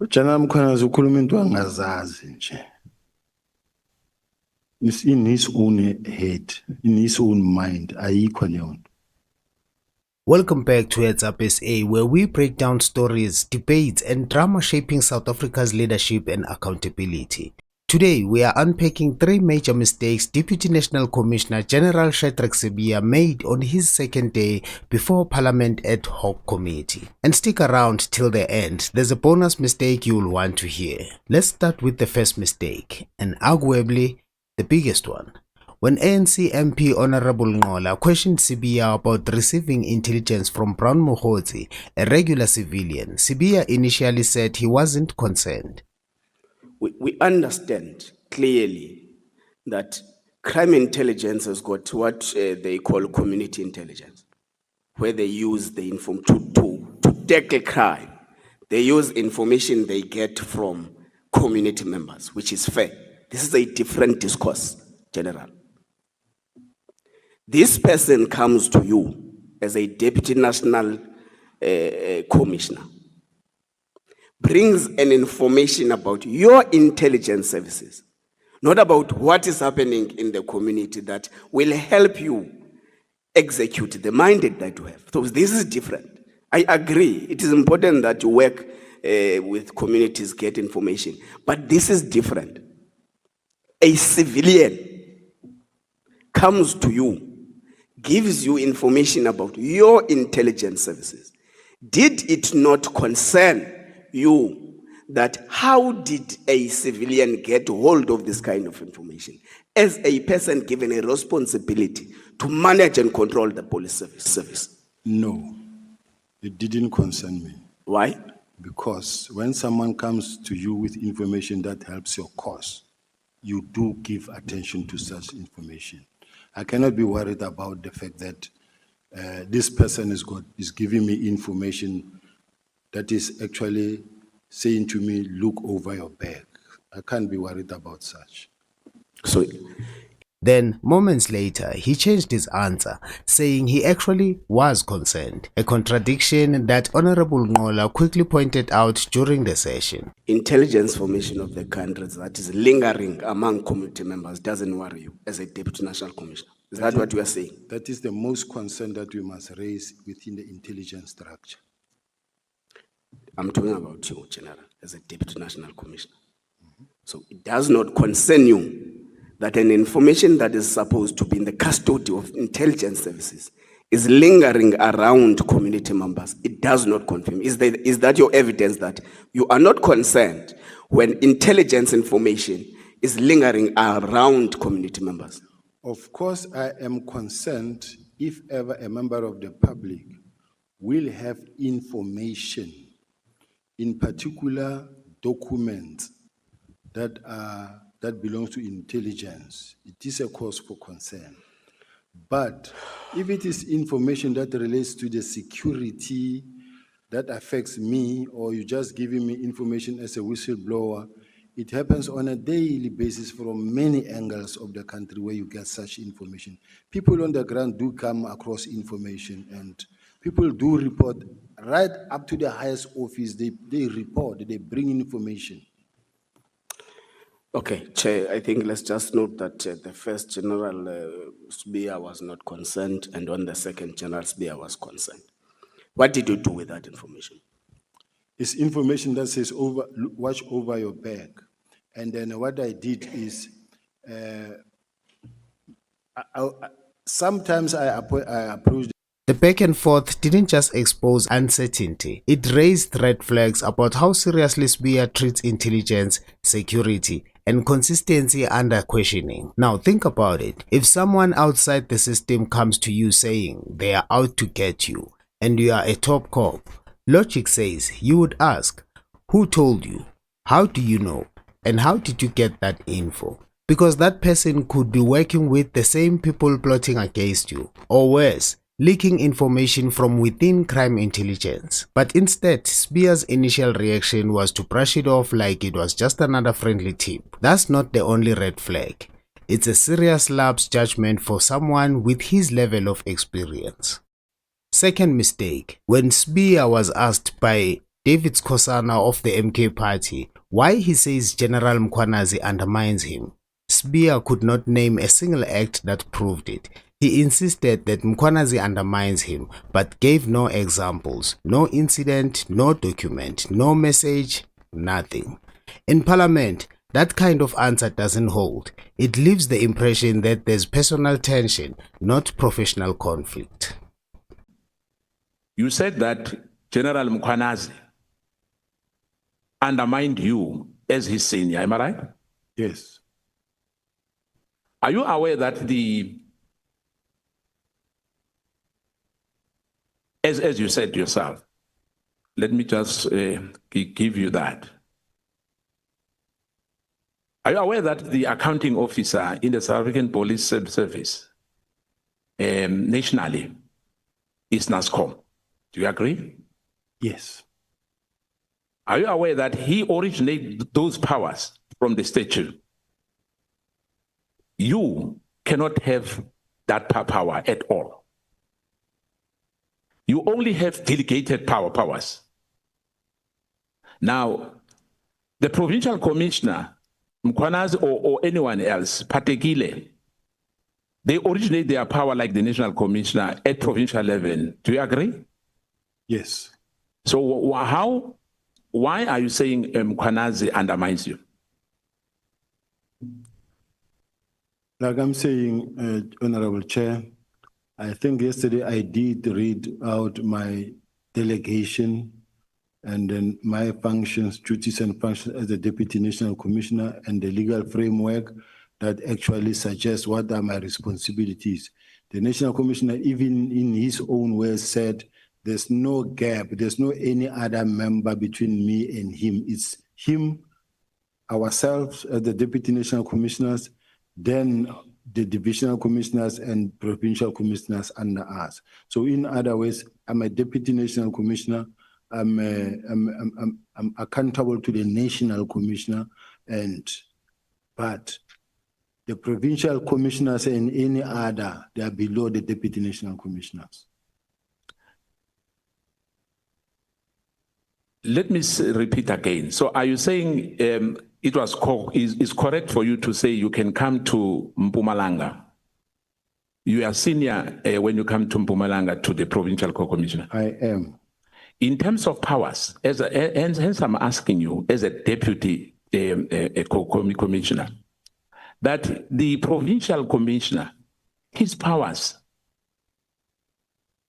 Ujana Mkhwanazi ukhuluma into angazazi nje. It's in his own head, in his own mind. Ayikho leyo nto. Welcome back to Heads Up SA, where we break down stories, debates, and drama shaping South Africa's leadership and accountability. Today, we are unpacking three major mistakes Deputy National Commissioner General Sibiya made on his second day before Parliament Ad Hoc Committee. And stick around till the end, there's a bonus mistake you'll want to hear. Let's start with the first mistake, and arguably the biggest one. When ANC MP Honorable Nqola questioned Sibiya about receiving intelligence from Brown Mkhwanazi, a regular civilian, Sibiya initially said he wasn't concerned. We understand clearly that crime intelligence has got what they call community intelligence, where they use the to tackle crime. They use information they get from community members, which is fair. This is a different discourse, General. This person comes to you as a Deputy National Commissioner, brings an information about your intelligence services, not about what is happening in the community that will help you execute the mandate that you have. So this is different. I agree. It is important that you work with communities, get information, but this is different. A civilian comes to you, gives you information about your intelligence services. Did it not concern you that how did a civilian get hold of this kind of information as a person given a responsibility to manage and control the police service? No, it didn't concern me. Why? Because when someone comes to you with information that helps your cause, you do give attention to such information. I cannot be worried about the fact that this person is giving me information that is actually saying to me, look over your back. I can't be worried about such. So, then, moments later, he changed his answer, saying he actually was concerned, a contradiction that Honorable Nqola quickly pointed out during the session. Intelligence formation of the country that is lingering among community members doesn't worry you as a Deputy National Commissioner. Is that what you are saying? That is the most concern that we must raise within the intelligence structure. I'm talking about you, General, as a Deputy National Commissioner. So it does not concern you that an information that is supposed to be in the custody of intelligence services is lingering around community members. It does not confirm. Is that your evidence that you are not concerned when intelligence information is lingering around community members? Of course, I am concerned if ever a member of the public will have information, in particular documents that belongs to intelligence. It is a cause for concern. But if it is information that relates to the security that affects me, or you just giving me information as a whistleblower, it happens on a daily basis from many angles of the country where you get such information. People on the ground do come across information, and people do report right up to the highest office. They report, they bring information. Okay, Chair, I think let's just note that the first General Sibiya was not concerned, and on the second, General Sibiya was concerned. What did you do with that information? It's information that says, watch over your back. And then what I did is, sometimes I approached. The back and forth didn't just expose uncertainty, it raised red flags about how seriously Sibiya treats intelligence, security, and consistency under questioning. Now think about it. If someone outside the system comes to you saying they are out to get you, and you are a top cop, logic says you would ask, who told you? How do you know? And how did you get that info? Because that person could be working with the same people plotting against you, or worse, leaking information from within crime intelligence. But instead, Sibiya's initial reaction was to brush it off like it was just another friendly tip. That's not the only red flag. It's a serious lapse judgment for someone with his level of experience. Second mistake, when Sibiya was asked by David Skosana of the MK Party, why he says General Mkhwanazi undermines him. Sibiya could not name a single act that proved it. He insisted that Mkhwanazi undermines him, but gave no examples, no incident, no document, no message, nothing. In Parliament, that kind of answer doesn't hold. It leaves the impression that there's personal tension, not professional conflict. You said that General Mkhwanazi undermined you as his senior, am I right? Yes. Are you aware that as you said yourself, let me just give you that. Are you aware that the accounting officer in the South African Police Service nationally is NASCOM? Do you agree? Yes. Are you aware that he originated those powers from the statute? You cannot have that power at all. You only have delegated powers. Now, the provincial commissioner, Mkhwanazi or anyone else, particularly, they originate their power like the national commissioner at provincial level. Do you agree? Yes. So why are you saying Mkhwanazi undermines you? Like I'm saying, Honorable Chair, I think yesterday I did read out my delegation and then my functions, duties and functions as the Deputy National Commissioner and the legal framework that actually suggests what are my responsibilities. The National Commissioner, even in his own words, said there's no gap, there's no any other member between me and him. It's him, ourselves as the Deputy National Commissioners, then the divisional commissioners and provincial commissioners under us. So in other words, I'm a Deputy National Commissioner, I'm accountable to the National Commissioner, but the provincial commissioners and any other, they are below the Deputy National Commissioners. Let me repeat again. So are you saying it was is correct for you to say you can come to Mpumalanga? You are senior when you come to Mpumalanga to the provincial co-commissioner? I am. In terms of powers, hence I'm asking you as a deputy commissioner, that the provincial commissioner, his powers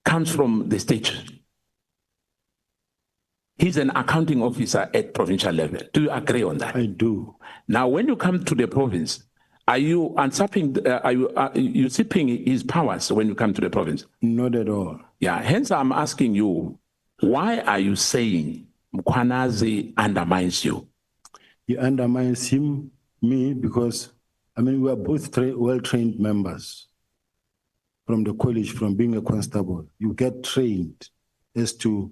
comes from the state. He's an accounting officer at provincial level. Do you agree on that? I do. Now, when you come to the province, are you usurping, are you usurping his powers when you come to the province? Not at all. Yeah, hence I'm asking you, why are you saying Mkhwanazi undermines you? He undermines me, because, I mean, we are both well-trained members from the college, from being a constable. You get trained as to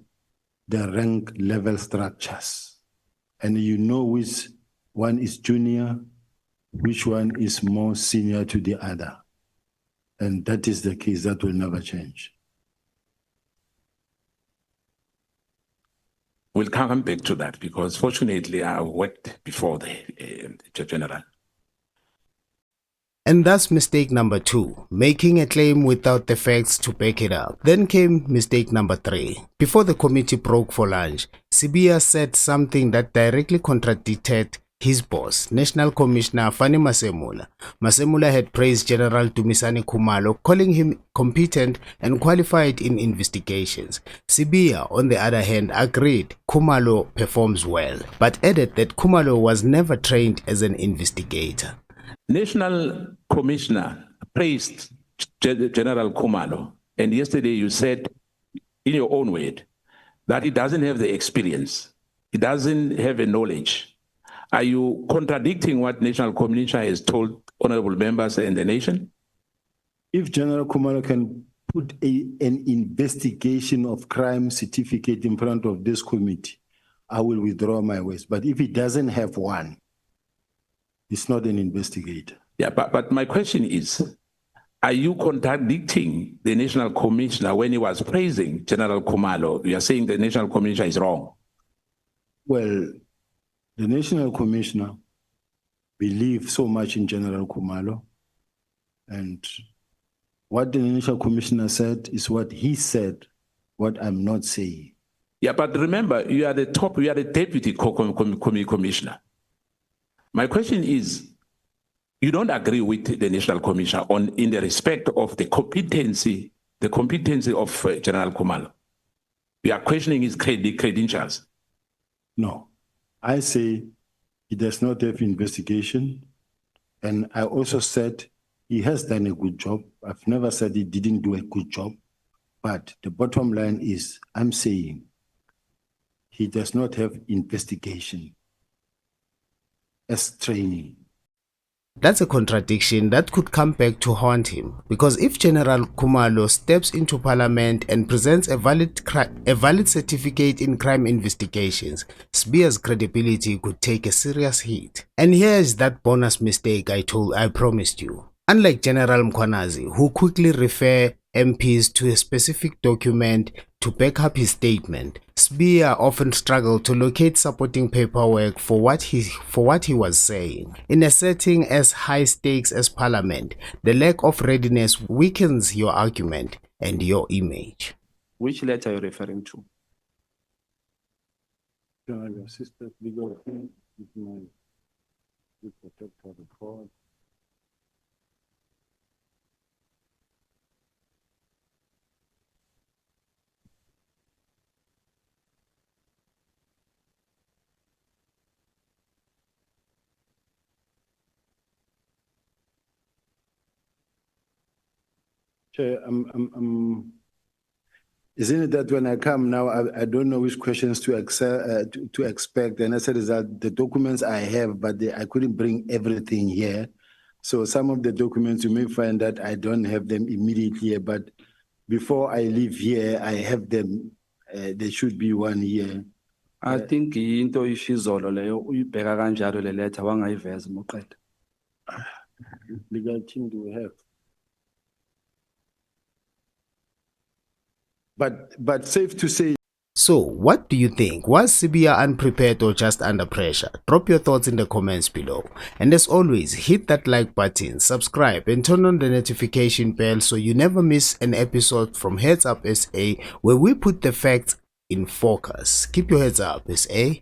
the rank level structures. And you know which one is junior, which one is more senior to the other. And that is the case, that will never change. We'll come back to that because fortunately I worked before the general. And that's mistake number 2, making a claim without the facts to back it up. Then came mistake number 3. Before the committee broke for lunch, Sibiya said something that directly contradicted his boss, National Commissioner Fani Masemula. Masemula had praised General Dumisani Khumalo, calling him competent and qualified in investigations. Sibiya, on the other hand, agreed Khumalo performs well, but added that Khumalo was never trained as an investigator. National Commissioner praised General Khumalo, and yesterday you said, in your own word, that he doesn't have the experience, he doesn't have a knowledge. Are you contradicting what National Commissioner has told honorable members and the nation? If General Khumalo can put an investigation of crime certificate in front of this committee, I will withdraw my words. But if he doesn't have one, he's not an investigator. Yeah, but my question is, are you contradicting the National Commissioner when he was praising General Khumalo? You are saying the National Commissioner is wrong. Well, the National Commissioner believes so much in General Khumalo, and what the National Commissioner said is what he said, what I'm not saying. Yeah, but remember, you are the deputy commissioner. My question is, you don't agree with the National Commissioner in the respect of the competency of General Khumalo. You are questioning his credentials. No, I say he does not have investigation. And I also said he has done a good job. I've never said he didn't do a good job. But the bottom line is, I'm saying he does not have investigation as training. That's a contradiction that could come back to haunt him, because if General Khumalo steps into parliament and presents a valid certificate in crime investigations, Sibiya's credibility could take a serious hit. And here's that bonus mistake I promised you. Unlike General Mkhwanazi, who quickly refer MPs to a specific document to back up his statement, Sibiya often struggled to locate supporting paperwork for what he was saying. In a setting as high stakes as Parliament, the lack of readiness weakens your argument and your image. Which letter are you referring to? Your sister, legal report. Isn't it that when I come now, I don't know which questions to expect, and as a result, the documents I have, but I couldn't bring everything here. So some of the documents you may find that I don't have them immediately, but before I leave here, I have them. There should be one here. I think into ishizolo leyo uyibheka kanjalo le letter wangayiveza moqeda. Legal team do we have? But safe to say. So, what do you think? Was Sibiya unprepared or just under pressure? Drop your thoughts in the comments below. And as always, hit that like button, subscribe, and turn on the notification bell so you never miss an episode from Heads Up SA, where we put the facts in focus. Keep your heads up, SA.